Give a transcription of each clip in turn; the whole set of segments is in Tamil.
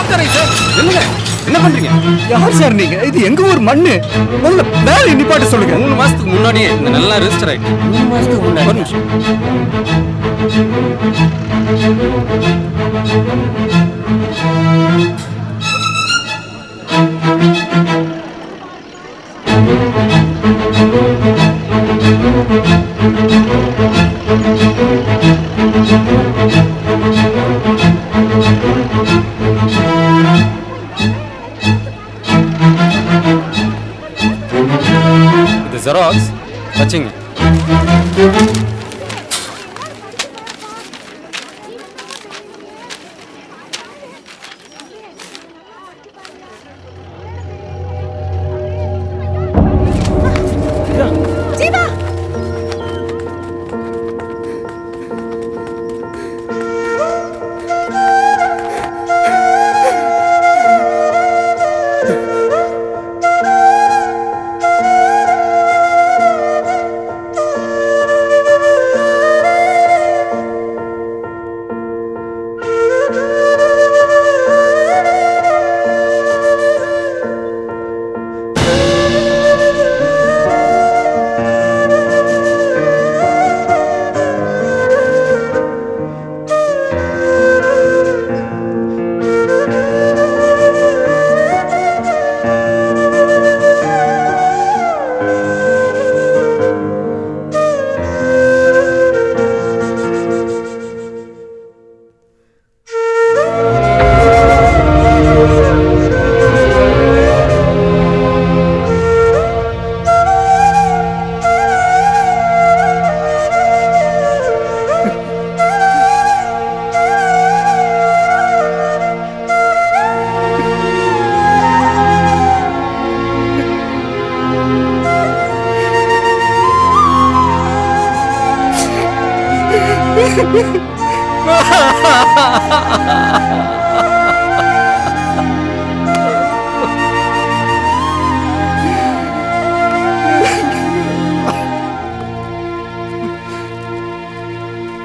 சார் என்னங்க என்ன பண்றீங்க? யார் சார் நீங்க? இது எங்க ஊர் மண்ணு. முதல்ல வேலை நிப்பாட்ட சொல்லுங்க. 3 மாசத்துக்கு முன்னாடியே இந்த நல்லா ரெஜிஸ்டர் ஆயிட்டு. 3 மாசத்துக்கு ஒரு முன்னாடி நிமிஷம். இது ஜெராக்ஸ் வச்சுங்க. ஜீவா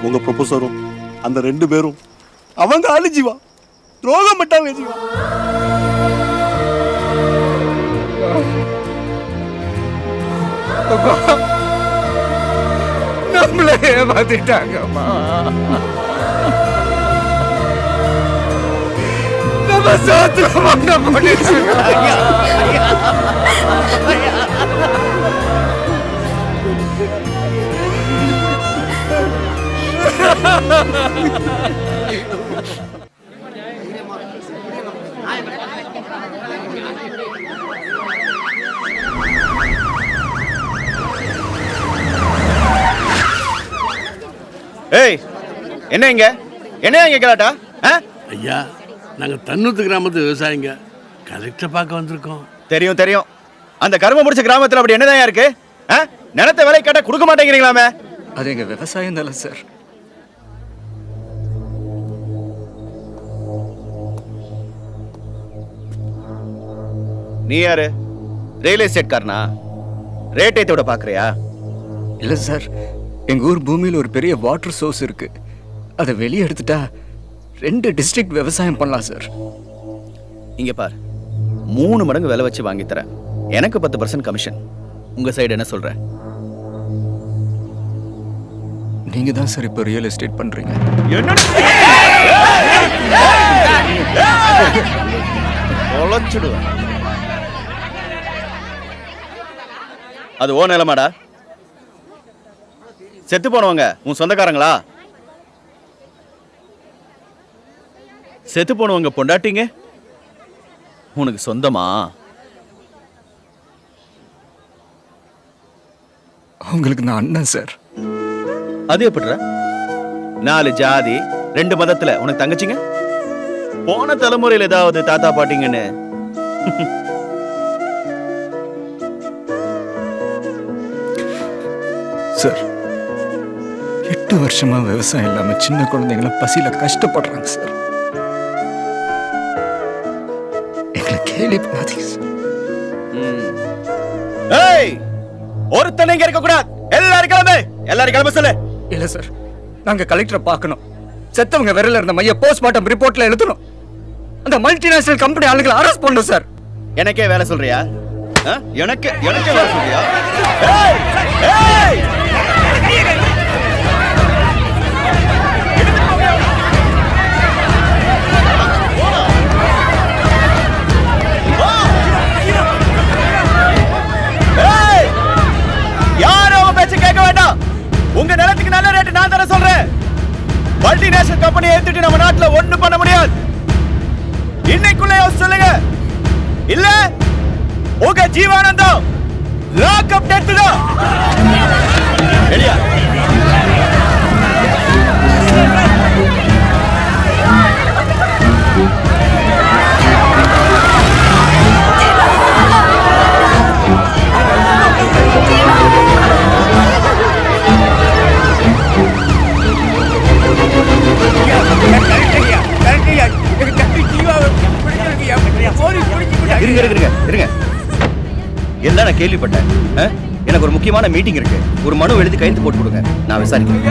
உங்க ப்ரொபோசரும் அந்த 2 பேரும் அவங்க ஆளு ஜீவா. துரோகம் பட்டாங்க ஜீவா. நம்மளே ஏமாத்திட்டாங்கம்மா. நம்ம சாத்திரமான முடிச்சு. ஏய், என்ன இங்க கேளாட்டா? ஐயா, நாங்க தன்னூத்து கிராமத்து விவசாயிங்க. கலெக்டரை பார்க்க வந்திருக்கோம். தெரியும் தெரியும். அந்த கரும முடிச்ச கிராமத்துல அப்படி என்னதான் இருக்கு? நிலத்தை விலை கேட்டா கொடுக்க மாட்டேங்கிறீங்களாமே. அது எங்க விவசாயம் தானே சார். நீ யாரு? ரியல் எஸ்டேட் காரனா? ரேட் ஏத்தி விட பாக்குறியா? இல்ல சார், எங்க ஊர் பூமியில ஒரு பெரிய வாட்டர் சோர்ஸ் இருக்கு. அதை வெளியே எடுத்துட்டா 2 டிஸ்ட்ரிக்ட் விவசாயம் பண்ணலாம் சார். இங்க பார், 3 மடங்கு விலை வச்சு வாங்கி தரேன். எனக்கு 10% கமிஷன். உங்க சைடு என்ன சொல்ற? நீங்க தான் சார் இப்போ ரியல் எஸ்டேட் பண்றீங்க. அது ஓ நிலமாடா? செத்து போனவங்க உன் சொந்தக்காரங்களா? செத்து போனவங்க பொண்டாட்டிங்க உனக்கு சொந்தமா? அவங்களுக்கு நான் அண்ணன் சார். அது எப்படிடா? 4 ஜாதி 2 மதத்துல உனக்கு தங்கச்சிங்க? போன தலைமுறையில் ஏதாவது தாத்தா பாட்டிங்கன்னு சார், 8 வருஷமா விவசாயம் இல்லாம சின்ன குழந்தைங்கள பசியில கஷ்டப்படுறாங்க சார். எங்களை கேலி பண்ணாதீங்க சார். ஏய், ஒருத்தனை இங்க இருக்க கூடாது. எல்லாரும் கிளம்ப சொல்லு. இல்ல சார், நாங்க கலெக்டரை பார்க்கணும். செத்தவங்க விரல இருந்த மைய போஸ்ட்மார்ட்டம் ரிப்போர்ட்ல எழுதணும். அந்த மல்டிநேஷனல் கம்பெனி ஆளுங்களை அரெஸ்ட் பண்ணணும் சார். எனக்கே வேலை சொல்றியா? எனக்கே வேலை சொல்றியா? ஏய்! ஏய்! ஏய்! யாரும் அவன் பேச்ச கேட்க வேண்டாம். உங்க நிலத்துக்கு நல்ல ரேட் நான் தர சொல்றேன். மல்டிநேஷனல் கம்பெனி எடுத்துட்டு நம்ம நாட்டுல ஒண்ணும் பண்ண முடியாது. இன்னைக்குள்ள சொல்லுங்க, இல்ல உங்க ஜீவானந்தம் லாக்அப் டெத் தான். ரெடியா? இருங்க. எல்லாம் நான் கேள்விப்பட்டேன். எனக்கு ஒரு முக்கியமான மீட்டிங் இருக்கு. ஒரு மனு எழுதி கையெழுத்து போட்டு கொடுங்க, நான் விசாரிக்கிறேன்.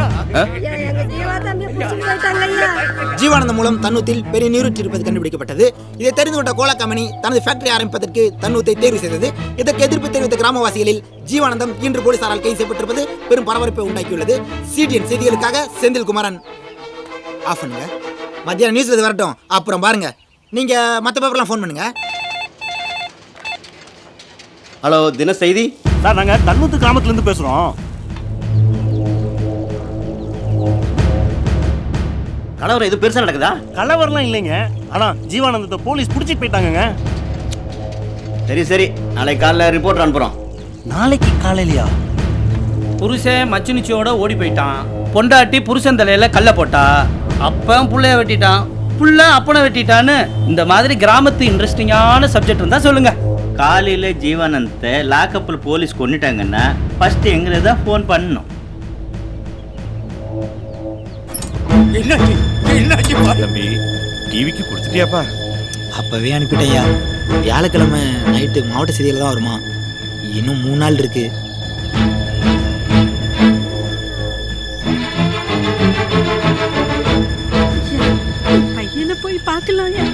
ஜீவானந்தம் மூலம் தன்னூத்தில் பெரிய நீரூற்று இருப்பது கண்டுபிடிக்கப்பட்டது. இதை தெரிந்து கொண்ட கோலா கம்பெனி தனது ஃபேக்டரி ஆரம்பிப்பதற்கு தன்னூத்தை தேர்வு செய்தது. இதற்கு எதிர்ப்பு தெரிவித்த கிராமவாசிகளில் ஜீவானந்தம் இன்று போலீசாரால் கைது செய்யப்பட்டிருப்பது பெரும் பரபரப்பை உண்டாக்கியுள்ளது. சிடிஎன் செய்திகளுக்காக செந்தில் குமாரன். ஆஃப் பண்ணுங்க. மத்தியானம் நியூஸ்ல இது வரட்டும், அப்புறம் பாருங்க. நீங்க மற்ற பேப்பர்லாம் ஃபோன் பண்ணுங்க. ஹலோ, தின செய்தி சார். நாங்க தன்னூத்து கிராமத்துல இருந்து பேசுறோம். கலவரம் இது பெருசா நடக்குதா? கலவரம்லாம் இல்லைங்க, ஆனா ஜீவானந்தத்தை போலீஸ் புடிச்சிட்டு போயிட்டாங்கங்க. சரி, நாளைக்கு காலைல ரிப்போர்ட் அனுப்புறோம். நாளைக்கு காலையிலயா? புருஷன் மச்சுனிச்சியோட ஓடி போயிட்டான். பொண்டாட்டி புருஷன் தலையில கல்ல போட்டா. அப்பன் புள்ளைய வெட்டிட்டான், புள்ள அப்பனை வெட்டிட்டான்னு இந்த மாதிரி கிராமத்து இன்ட்ரெஸ்டிங்கான சப்ஜெக்ட் இருந்தா சொல்லுங்க. காலையில் ஜீவானந்தத்தை லாக்கப்பில் போலீஸ் கொண்டுட்டாங்கன்னா ஃபர்ஸ்ட் எங்களுக்கு தான் ஃபோன் பண்ணணும். தம்பி, டிவிக்கு கொடுத்துட்டியாப்பா? அப்பவே அனுப்பிட்டேயா. வியாழக்கிழமை நைட்டு மாவட்ட செய்தியில் தான் வருமா. இன்னும் 3 நாள் இருக்கு. பையனை போய் பார்க்கலாம்.